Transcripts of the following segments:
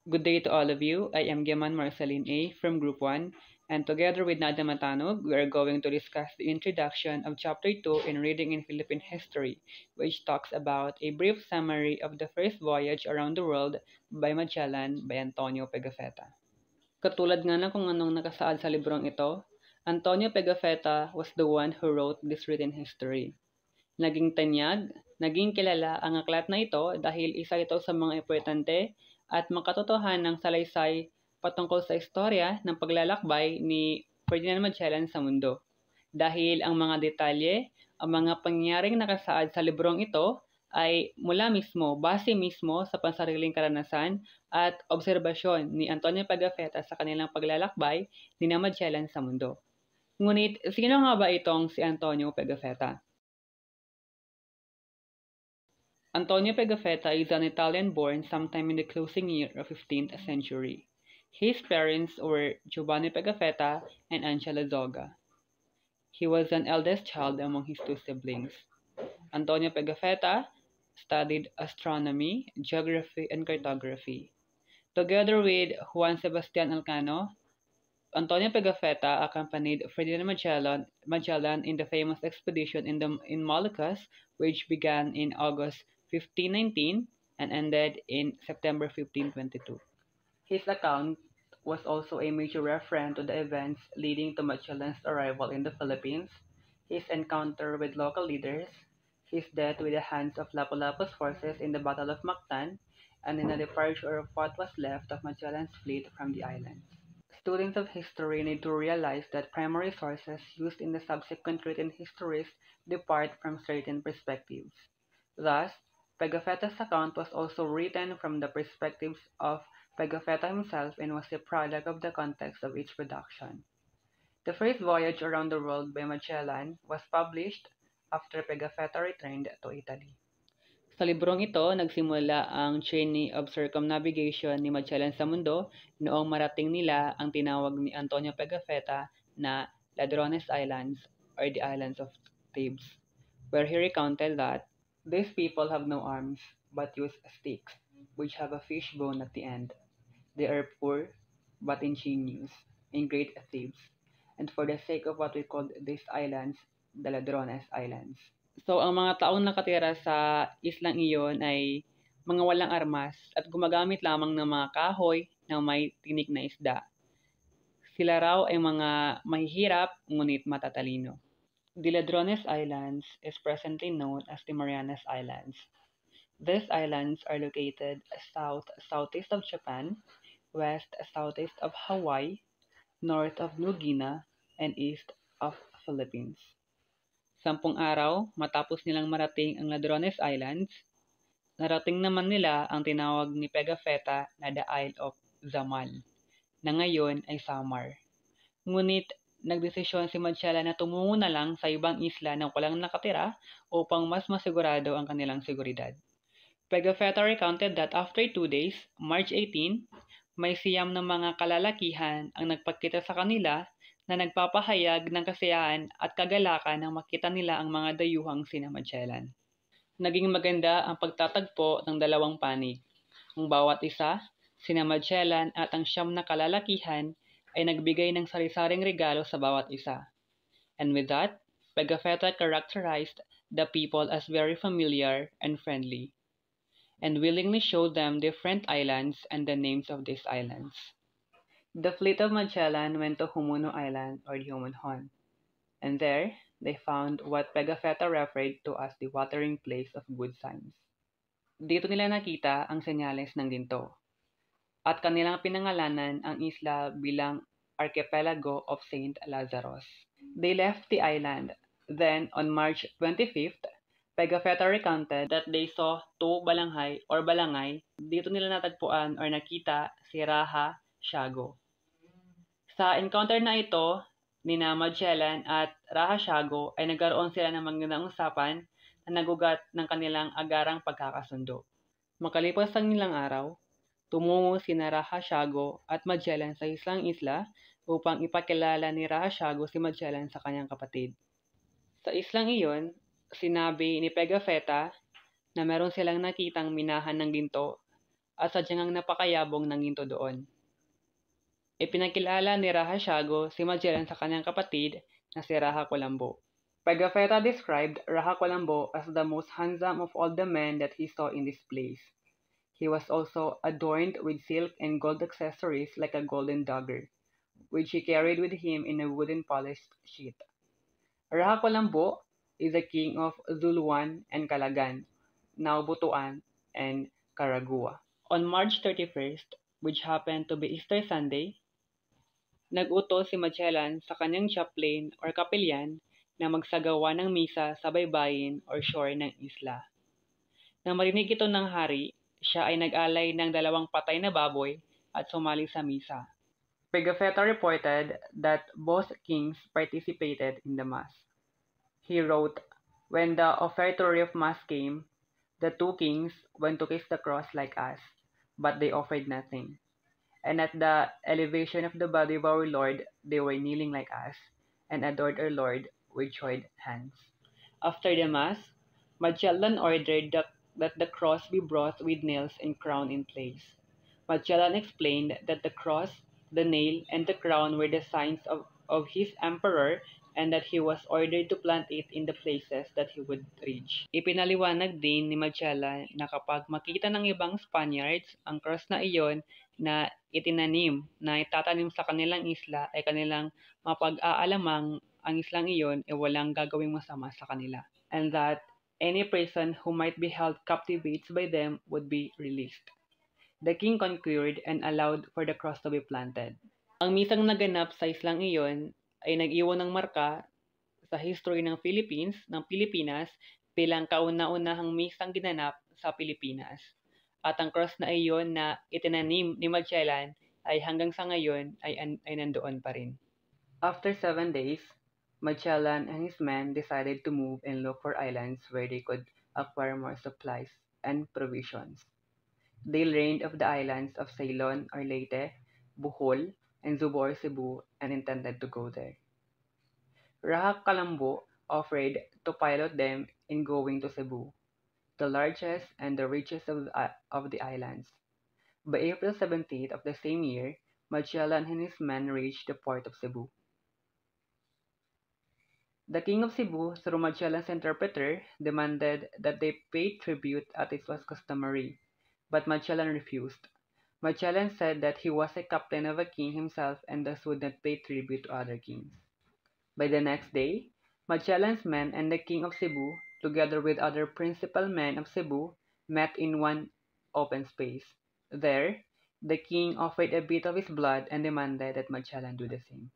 Good day to all of you. I am Geman Marceline A. from Group 1, and together with Nada Matanog, we are going to discuss the introduction of Chapter 2 in Reading in Philippine History, which talks about a brief summary of the first voyage around the world by Magellan by Antonio Pigafetta. Katulad nga ng kung anong nakasaad sa librong ito, Antonio Pigafetta was the one who wrote this written history. Naging tanyag, naging kilala ang aklat na ito dahil isa ito sa mga importante at makatotohanang salaysay patungkol sa istorya ng paglalakbay ni Ferdinand Magellan sa mundo. Dahil ang mga detalye, ang mga pangyayaring nakasaad sa librong ito ay base mismo sa pansariling karanasan at obserbasyon ni Antonio Pigafetta sa kanilang paglalakbay ni Magellan sa mundo. Ngunit, sino nga ba itong si Antonio Pigafetta? Antonio Pigafetta is an Italian born sometime in the closing year of 15th century. His parents were Giovanni Pigafetta and Angela Zoga. He was an eldest child among his two siblings. Antonio Pigafetta studied astronomy, geography, and cartography. Together with Juan Sebastian Elcano, Antonio Pigafetta accompanied Ferdinand Magellan in the famous expedition in Moluccas, which began in August 1519 and ended in September 1522. His account was also a major reference to the events leading to Magellan's arrival in the Philippines, his encounter with local leaders, his death with the hands of Lapu-Lapu's forces in the Battle of Mactan, and in the departure of what was left of Magellan's fleet from the islands. Students of history need to realize that primary sources used in the subsequent written histories depart from certain perspectives. Thus, Pigafetta's account was also written from the perspectives of Pigafetta himself and was a product of the context of each production. The first voyage around the world by Magellan was published after Pigafetta returned to Italy. Sa librong ito, nagsimula ang journey of circumnavigation ni Magellan sa mundo noong marating nila ang tinawag ni Antonio Pigafetta na Ladrones Islands or the Islands of Thebes, where he recounted that these people have no arms but use sticks, which have a fish bone at the end. They are poor but ingenious and great thieves, and for the sake of what we call these islands, the Ladrones Islands. So, ang mga taong nakatira sa islang iyon ay mga walang armas at gumagamit lamang ng mga kahoy na may tinik na isda. Sila raw ay mga mahihirap ngunit matatalino. The Ladrones Islands is presently known as the Marianas Islands. These islands are located southeast of Japan, west-southeast of Hawaii, north of New Guinea, and east of Philippines. 10 araw matapos nilang marating ang Ladrones Islands, narating naman nila ang tinawag ni Pigafetta na the Isle of Zamal, na ngayon ay Samar. Ngunit nagdesisyon si Magellan na tumungo na lang sa ibang isla na walang nakatira upang mas masigurado ang kanilang seguridad. Pigafetta recounted that after 2 days, March 18, may siyam ng mga kalalakihan ang nagpakita sa kanila na nagpapahayag ng kasiyahan at kagalakan nang makita nila ang mga dayuhang sina Magellan. Naging maganda ang pagtatagpo ng dalawang panig. Ang bawat isa, sina Magellan at ang siyam na kalalakihan, ay nagbigay ng sari-saring regalo sa bawat isa. And with that, Pigafetta characterized the people as very familiar and friendly, and willingly showed them different islands and the names of these islands. The fleet of Magellan went to Humuno Island or Humunhon, and there they found what Pigafetta referred to as the watering place of good signs. Dito nila nakita ang senyales ng ginto, at kanilang pinangalanan ang isla bilang Archipelago of St. Lazarus. They left the island. Then, on March 25th, Pigafetta recounted that they saw 2 balanghay or balangay. Dito nila natagpuan or nakita si Raha Siago. Sa encounter na ito ni Magellan at Raha Siago ay nagkaroon sila ng magandang usapan na nagugat ng kanilang agarang pagkakasundo. Makalipas ang ilang araw, tumungo sina Raha Siago at Magellan sa isang isla upang ipakilala ni Raha Siago si Magellan sa kanyang kapatid. Sa islang iyon, sinabi ni Pigafetta na meron silang nakitang minahan ng ginto at sadyang napakayabong ng ginto doon. Ipinakilala ni Raja Siago si Magellan sa kanyang kapatid na si Raja Colombo. Pigafetta described Raja Colombo as the most handsome of all the men that he saw in this place. He was also adorned with silk and gold accessories like a golden dagger, which he carried with him in a wooden polished sheath. Raja Colombo is the king of Zuluan and Calagan, now Butuan and Caragua. On March 31st, which happened to be Easter Sunday, nag-utos si Magellan sa kanyang chaplain or kapelyan na magsagawa ng misa sa baybayin or shore ng isla. Nang marinig ito ng hari, siya ay nag-alay ng 2 patay na baboy at sumali sa misa. Pigafetta reported that both kings participated in the mass. He wrote, "When the offertory of mass came, the 2 kings went to kiss the cross like us, but they offered nothing. And at the elevation of the body of our Lord, they were kneeling like us, and adored our Lord with joined hands." After the mass, Magellan ordered that the cross be brought with nails and crown in place. Magellan explained that the cross, the nail, and the crown were the signs of his emperor, and that he was ordered to plant it in the places that he would reach. Ipinaliwanag din ni Magellan na kapag makita ng ibang Spaniards ang cross na iyon na itinanim, na itatanim sa kanilang isla, ay kanilang mapag-aalamang ang islang iyon ay walang gagawing masama sa kanila, and that any person who might be held captivates by them would be released. The king concurred and allowed for the cross to be planted. Ang misang naganap sa islang iyon ay nag-iwan ng marka sa history ng Pilipinas bilang kauna-unahang misang ginanap sa Pilipinas. At ang cross na iyon na itinanim ni Magellan ay hanggang sa ngayon ay nandoon pa rin. After 7 days, Magellan and his men decided to move and look for islands where they could acquire more supplies and provisions. They learned of the islands of Ceylon or Leyte, Bohol, and Zubor, Cebu, and intended to go there. Raja Colombo offered to pilot them in going to Cebu, the largest and the richest of the islands. By April 17th of the same year, Magellan and his men reached the port of Cebu. The king of Cebu, through Magellan's interpreter, demanded that they pay tribute as it was customary, but Magellan refused. Magellan said that he was a captain of a king himself and thus would not pay tribute to other kings. By the next day, Magellan's men and the king of Cebu, together with other principal men of Cebu, met in one open space. There, the king offered a bit of his blood and demanded that Magellan do the same.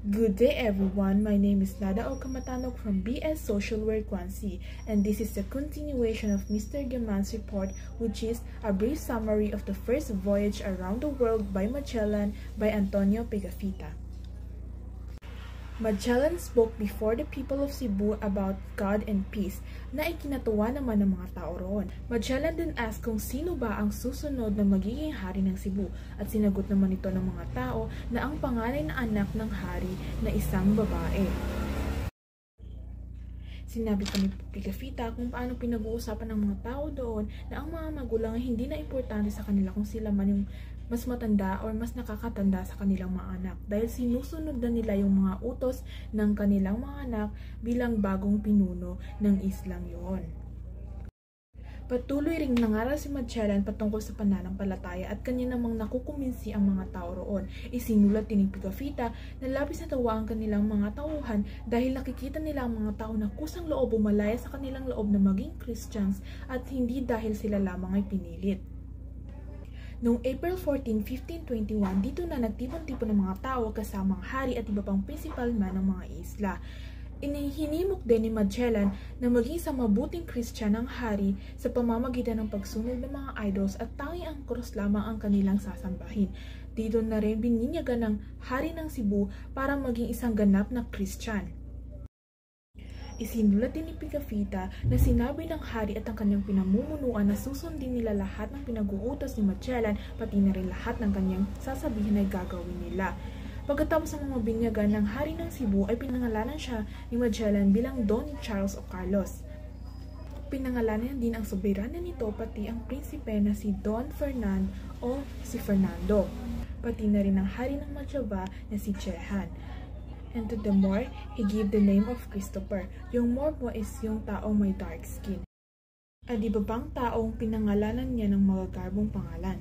Good day everyone, my name is Nada Okamatanok from BS Social Work 1C, and this is the continuation of Mr. Gaman's report, which is a brief summary of the first voyage around the world by Magellan by Antonio Pigafetta. Magellan spoke before the people of Cebu about God and peace, na ikinatuwa naman ng mga tao roon. Magellan then asked kung sino ba ang susunod na magiging hari ng Cebu, at sinagot naman ito ng mga tao na ang panganay na anak ng hari na isang babae. Sinabi pa ni Pigafetta kung paano pinag-uusapan ng mga tao doon na ang mga magulang ay hindi na importante sa kanila kung sila man yung mas matanda o mas nakakatanda sa kanilang mga anak, dahil sinusunod na nila yung mga utos ng kanilang mga anak bilang bagong pinuno ng islang yon. Patuloy ring nangaral si Magellan patungkol sa pananampalataya at kanya namang nakukuminsi ang mga tao roon. Isinulat din ni Pigafetta na labis na tawa ang kanilang mga tauhan dahil nakikita nila ang mga tao na kusang loob umalaya sa kanilang loob na maging Christians at hindi dahil sila lamang ay pinilit. Noong April 14, 1521, dito na nagtipon-tipon ng mga tao kasamang hari at iba pang principal man ng mga isla. Inihinimok din ni Magellan na maging sa mabuting Kristyan ng hari sa pamamagitan ng pagsunod ng mga idols at tanging ang cross lamang ang kanilang sasambahin. Dito na rin bininyagan ng hari ng Cebu para maging isang ganap na Kristyan. Isinulat din ni Pigafetta na sinabi ng hari at ang kanyang pinamumunuan na susundin nila lahat ng pinag-uutos ni Magellan, pati na rin lahat ng kanyang sasabihin ay gagawin nila. Pagkatapos ng mga binyagan ng hari ng Cebu ay pinangalanan siya ni Magellan bilang Don Charles o Carlos. Pinangalanan din ang soberanya nito pati ang prinsipe na si Don Fernand o si Fernando, pati na rin ang hari ng Java na si Jehan. And to the Moor, he gave the name of Christopher. Yung Moor mo is yung taong may dark skin. At iba pang taong pinangalanan niya ng magagarbong pangalan.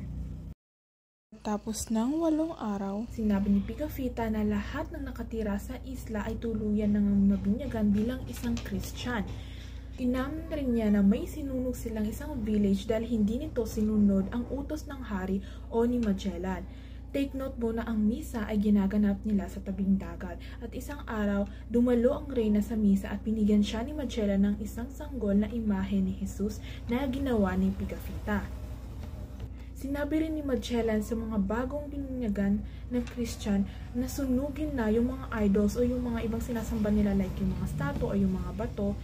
Tapos ng 8 araw, sinabi ni Pigafetta na lahat ng nakatira sa isla ay tuluyan ng nabinyagan bilang isang Christian. Inamin rin niya na may sinunog silang isang village dahil hindi nito sinunod ang utos ng hari o ni Magellan. Take note mo na ang misa ay ginaganap nila sa tabing dagat at isang araw, dumalo ang reyna sa misa at binigyan siya ni Magellan ng isang sanggol na imahe ni Jesus na ginawa ni Pigafetta. Sinabi rin ni Magellan sa mga bagong binyagan ng Christian na sunugin na yung mga idols o yung mga ibang sinasamba nila like yung mga statue o yung mga bato.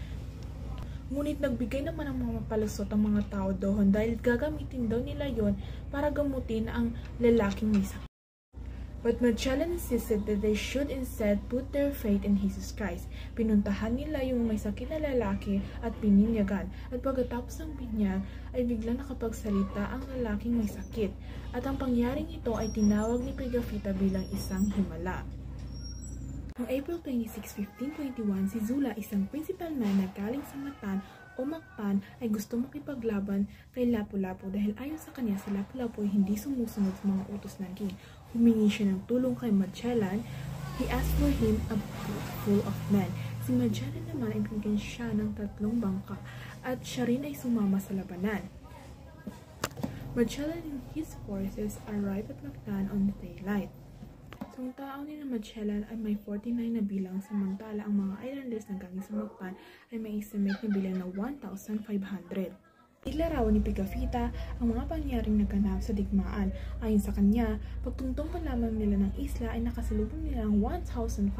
Ngunit nagbigay naman ng mga palusot ang mga tao doon dahil gagamitin daw nila yon para gamutin ang lalaking may sakit. But Magellan insisted that they should instead put their faith in Jesus Christ. Pinuntahan nila yung may sakit na lalaki at pininyagan. At pagkatapos ng binyag, ay biglang nakapagsalita ang lalaking may sakit. At ang pangyaring ito ay tinawag ni Pigafetta bilang isang himala. Noong April 26, 1521, si Zula, isang principal man na galing sa Matan o Mactan, ay gusto makipaglaban kay Lapu-Lapu dahil ayon sa kanya si Lapu-Lapu ay hindi sumusunod sa mga utos ng king. Humingi siya ng tulong kay Magellan. He asked for him a boat full of men. Si Magellan naman ay binigyan siya ng 3 bangka at siya rin ay sumama sa labanan. Magellan and his forces arrived at Mactan on daylight. So, ang tao ni Magellan ay may 49 na bilang, samantala ang mga islanders na galing sa Mactan ay may estimate na bilang na 1,500. Ilarawan ni Pigafetta ang mga pangyaring naganap sa digmaan. Ayon sa kanya, pagtungtong pa lamang nila ng isla ay nakasalubong nila ang 1,500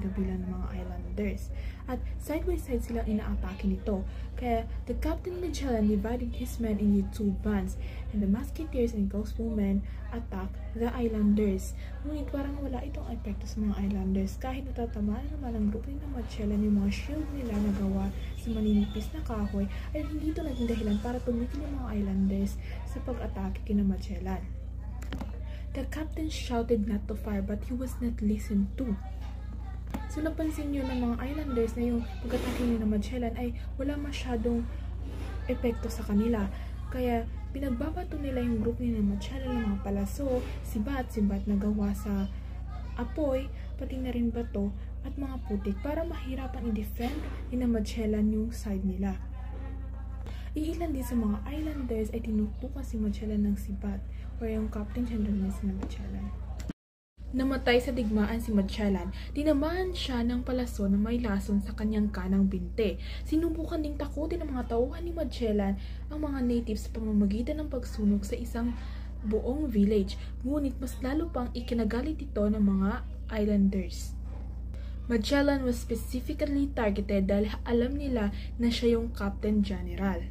na bilang ng mga islanders. At side by side silang inaatake nito. Kaya the Captain Magellan divided his men into 2 bands and the musketeers and crossbowmen attacked the islanders. Ngunit parang wala itong epekto sa mga islanders kahit natatamaan naman ang grupo ng Magellan yung mga shield nila na gawa sa maninipis na kahoy ay hindi ito naging dahilan para tumigil yung mga islanders sa pag-atake kina Magellan. The captain shouted not to fire but he was not listened to. So napansin nyo ng mga islanders na yung pag-atake nila ng Magellan ay wala masyadong epekto sa kanila. Kaya pinagbabato nila yung grupo ni Magellan ng mga palaso, sibat na gawa sa apoy, pati na rin bato at mga putik para mahirapang i-defend ni Magellan yung side nila. Iilan din sa mga islanders ay tinutukan si Magellan ng sibat o yung Captain General ni Magellan. Namatay sa digmaan si Magellan. Tinamaan siya ng palaso na may lason sa kanyang kanang binte. Sinubukan ding takutin ng mga tauhan ni Magellan ang mga natives sa pamamagitan ng pagsunog sa isang buong village. Ngunit mas lalo pang ikinagalit ito ng mga islanders. Magellan was specifically targeted dahil alam nila na siya yung Captain General.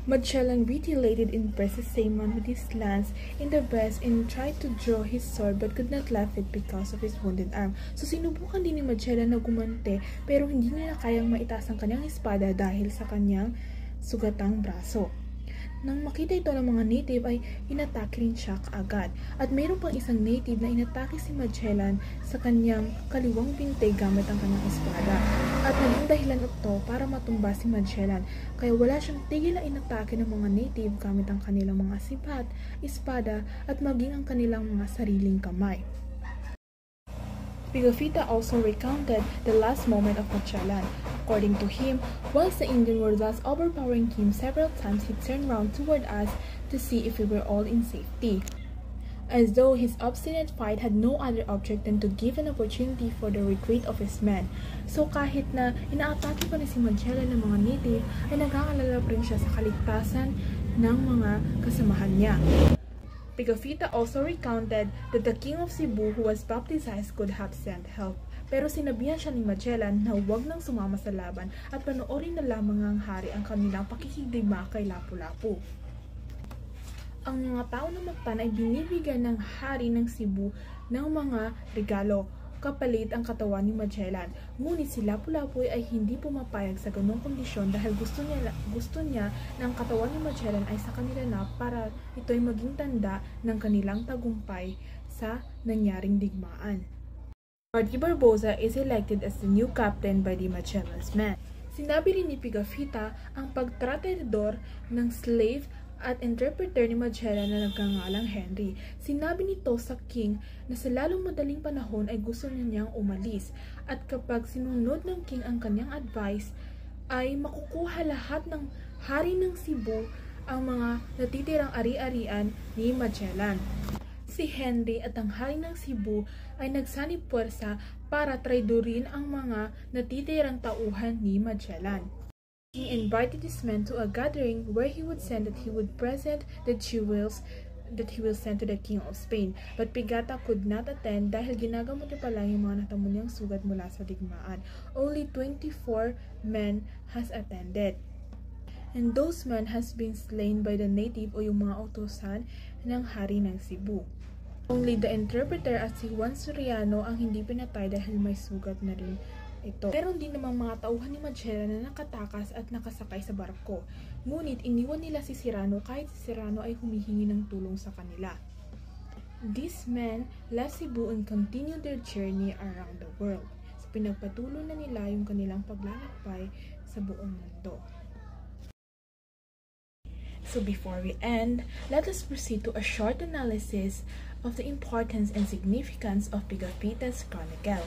Magellan retaliated in Precious Simon with his lance in the breast and tried to draw his sword but could not lift it because of his wounded arm. So sinubukan din ni Magellan na gumante pero hindi niya kayang maitaas ang kanyang espada dahil sa kanyang sugatang braso. Nang makita ito ng mga native ay inatake rin siya kaagad. At mayroon pang isang native na inatake si Magellan sa kanyang kaliwang binte gamit ang kanyang espada. At naging dahilan ito para matumba si Magellan. Kaya wala siyang tigil na inatake ng mga native gamit ang kanilang mga sibat, espada at maging ang kanilang mga sariling kamay. Pigafetta also recounted the last moment of Magellan. According to him, whilst the Indians were thus overpowering him several times, he turned round toward us to see if we were all in safety, as though his obstinate fight had no other object than to give an opportunity for the retreat of his men. So kahit na inaatake pa ni si Magellan ng mga native, ay nag-aalala pa rin siya sa kaligtasan ng mga kasamahan niya. Pigafetta also recounted that the king of Cebu who was baptized could have sent help. Pero sinabihan siya ni Magellan na huwag nang sumama sa laban at panoorin na lamang ng hari ang kanilang pakikigdigma kay Lapu-Lapu. Ang mga tao ng Mactan ay binibigyan ng hari ng Cebu ng mga regalo. kapalit ang katawan ni Magellan. Ngunit si Lapu-Lapu ay hindi pumapayag sa ganong kondisyon dahil gusto niya na ang katawan ni Magellan ay sa kanila na para ito'y maging tanda ng kanilang tagumpay sa nangyaring digmaan. Marty Barbosa is elected as the new captain by the Magellan's men. Sinabi rin ni Pigafetta ang pagtratador ng slave at interpreter ni Magellan na nagkangalang Henry. Sinabi nito sa king na sa lalong madaling panahon ay gusto niyang umalis at kapag sinunod ng king ang kanyang advice ay makukuha lahat ng hari ng Cebu ang mga natitirang ari-arian ni Magellan. Si Henry at ang hari ng Cebu ay nagsanib puwersa para traidorin ang mga natitirang tauhan ni Magellan. He invited his men to a gathering where he would send that he would present the jewels that he will send to the King of Spain. But Pigafetta could not attend dahil ginagamot niya pa lang yung mga natamo niyang sugat mula sa digmaan. Only 24 men has attended. And those men has been slain by the native o yung mga utusan ng hari ng Cebu. Only the interpreter at si Juan Soriano ang hindi pinatay dahil may sugat na rin ito. Meron din namang mga tauhan ni Magellan na nakatakas at nakasakay sa barko. Ngunit iniwan nila si Serrano kahit si Serrano ay humihingi ng tulong sa kanila. These men left Cebu and continued their journey around the world. So pinagpatuloy na nila yung kanilang paglalakbay sa buong mundo. So before we end, let us proceed to a short analysis of the importance and significance of Pigafetta's Chronicle.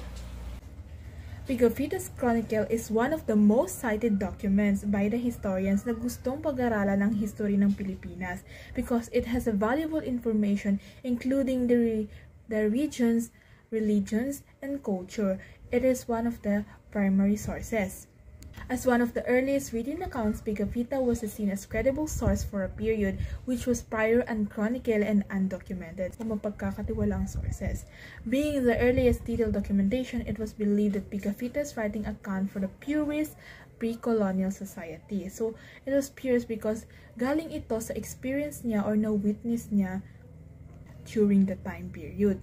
Pigafetta's Chronicle is one of the most cited documents by the historians na gustong pag-aralan ng history ng Pilipinas because it has a valuable information including the regions, religions, and culture. It is one of the primary sources. As one of the earliest written accounts, Pigafetta was seen as credible source for a period which was prior unchronicled and undocumented, o mapagkakatiwalaang sources. Being the earliest detailed documentation, it was believed that Pigafetta's writing account for the purest pre-colonial society. So, it was purest because galing ito sa experience niya or na-witness niya during the time period.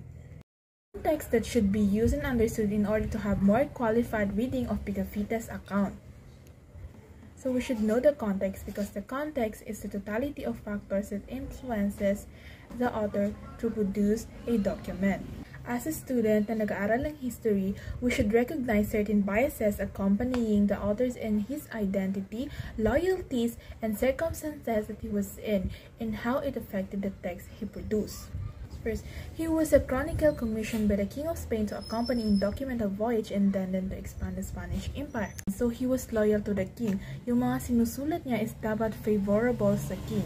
Context that should be used and understood in order to have more qualified reading of Pigafetta's account. So we should know the context because the context is the totality of factors that influences the author to produce a document. As a student na nag-aaral ng history, we should recognize certain biases accompanying the authors in his identity, loyalties, and circumstances that he was in, and how it affected the text he produced. First, he was a chronicle commissioned by the King of Spain to accompany and document a voyage intended to expand the Spanish Empire. So, he was loyal to the king. Yung mga sinusulat niya is dapat favorable sa king.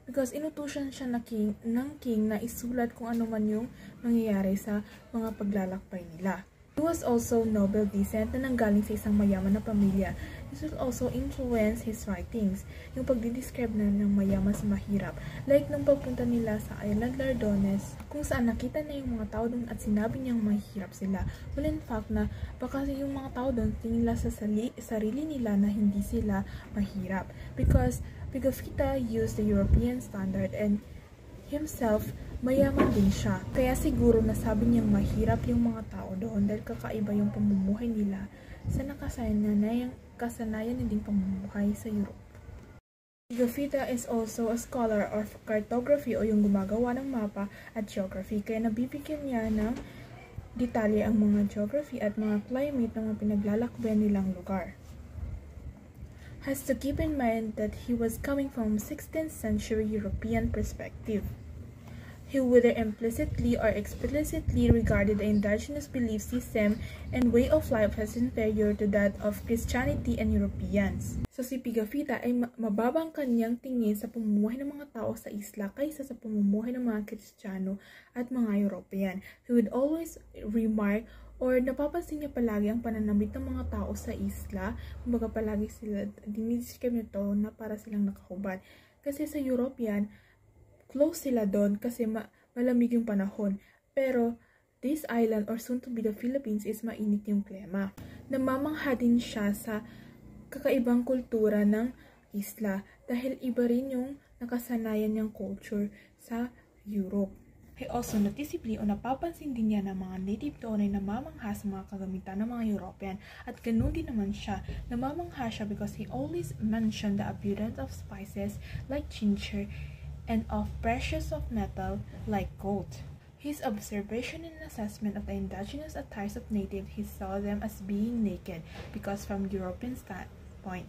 Because inutusan siya ng king na isulat kung ano man yung mangyayari sa mga paglalakbay nila. He was also noble descent na nanggaling sa isang mayaman na pamilya. This will also influence his writings. Yung pagdidescribe na ng mayaman sa mahirap. Like nung pagpunta nila sa Island Lardones, kung saan nakita na yung mga tao doon at sinabi niyang mahirap sila. Well, in fact na baka yung mga tao doon tingin nila sa sarili nila na hindi sila mahirap. Because Pigafetta used the European standard and himself, mayaman din siya. Kaya siguro nasabi niyang mahirap yung mga tao doon dahil kakaiba yung pamumuhay nila sa kasanayan na din pamumuhay sa Europe. Pigafetta is also a scholar of cartography o yung gumagawa ng mapa at geography. Kaya nabibigyan niya ng detalye ang mga geography at mga climate ng mga pinaglalakbayan nilang lugar. Has to keep in mind that he was coming from 16th century European perspective. He whether implicitly or explicitly regarded the indigenous belief system and way of life as inferior to that of Christianity and Europeans. So si Pigafetta ay mababang kanyang tingin sa pamumuhay ng mga tao sa isla kaysa sa pamumuhay ng mga Kristiyano at mga European. He would always remark or napapansin niya palagi ang pananamit ng mga tao sa isla. Kumbaga palagi sila, dinidescribe nito na para silang nakahubad. Kasi sa European, close sila doon kasi malamig yung panahon. Pero, this island or soon to be the Philippines is mainit yung klima. Namamangha din siya sa kakaibang kultura ng isla dahil iba rin yung nakasanayan niyang culture sa Europe. He also noticeably o napapansin din niya na mga native doon ay namamangha sa mga kagamitan ng mga European at ganun din naman siya. Namamangha siya because he always mentioned the abundance of spices like ginger and of precious of metal like gold. His observation and assessment of the indigenous attires of native, he saw them as being naked because from European standpoint,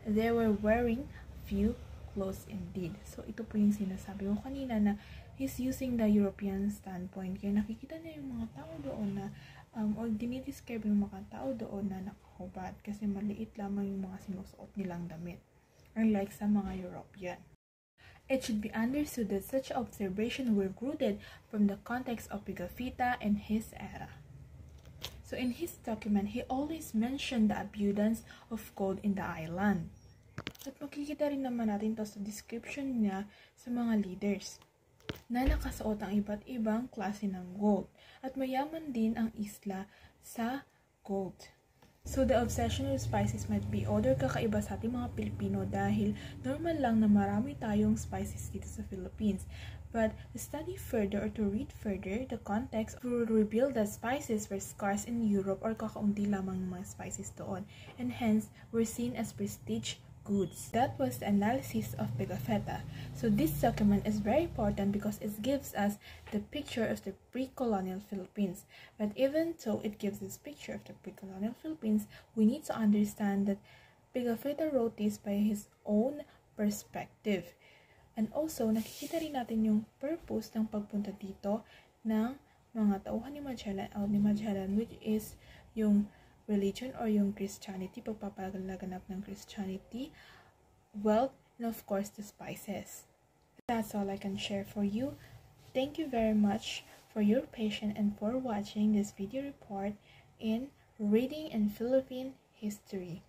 they were wearing few clothes indeed. So ito po yung sinasabi ko kanina na he's using the European standpoint. Kaya nakikita niya yung mga tao doon na o dinidescribe yung mga tao doon na nakahubad kasi maliit lamang yung mga sinusuot nilang damit. Unlike sa mga European. It should be understood that such observation were rooted from the context of Pigafetta and his era. So in his document, he always mentioned the abundance of gold in the island. At makikita rin naman natin to sa description niya sa mga leaders na nakasuot ang iba't ibang klase ng gold at mayaman din ang isla sa gold. So the obsession with spices might be other kakaiba sa ating mga Pilipino dahil normal lang na marami tayong spices dito sa Philippines. But to study further or to read further, the context will reveal that spices were scarce in Europe or kakaunti lamang ng mga spices doon and hence were seen as prestige goods. That was the analysis of Pigafetta. So this document is very important because it gives us the picture of the pre-colonial Philippines. But even though it gives this picture of the pre-colonial Philippines, we need to understand that Pigafetta wrote this by his own perspective. And also, nakikita rin natin yung purpose ng pagpunta dito ng mga tauhan ni Magellan, which is yung religion or yung Christianity, pagpapalaganap ng Christianity, wealth, and of course the spices. That's all I can share for you. Thank you very much for your patience and for watching this video report in Reading in Philippine History.